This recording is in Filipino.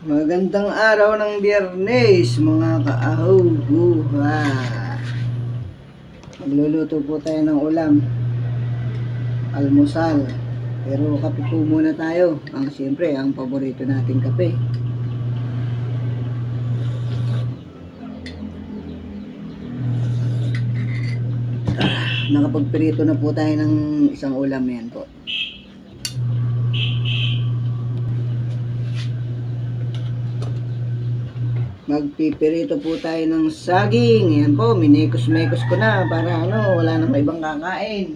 Magandang araw ng Biyernes, mga kaahuguha. Magluluto po tayo ng ulam, almusal. Pero kape po muna tayo. Siyempre, ang paborito nating kape. Nakapagprito na po tayo ng isang ulam yan po. Magpipirito po tayo ng saging. Yan po, minekos-mekos ko na para wala nang ibang kakain.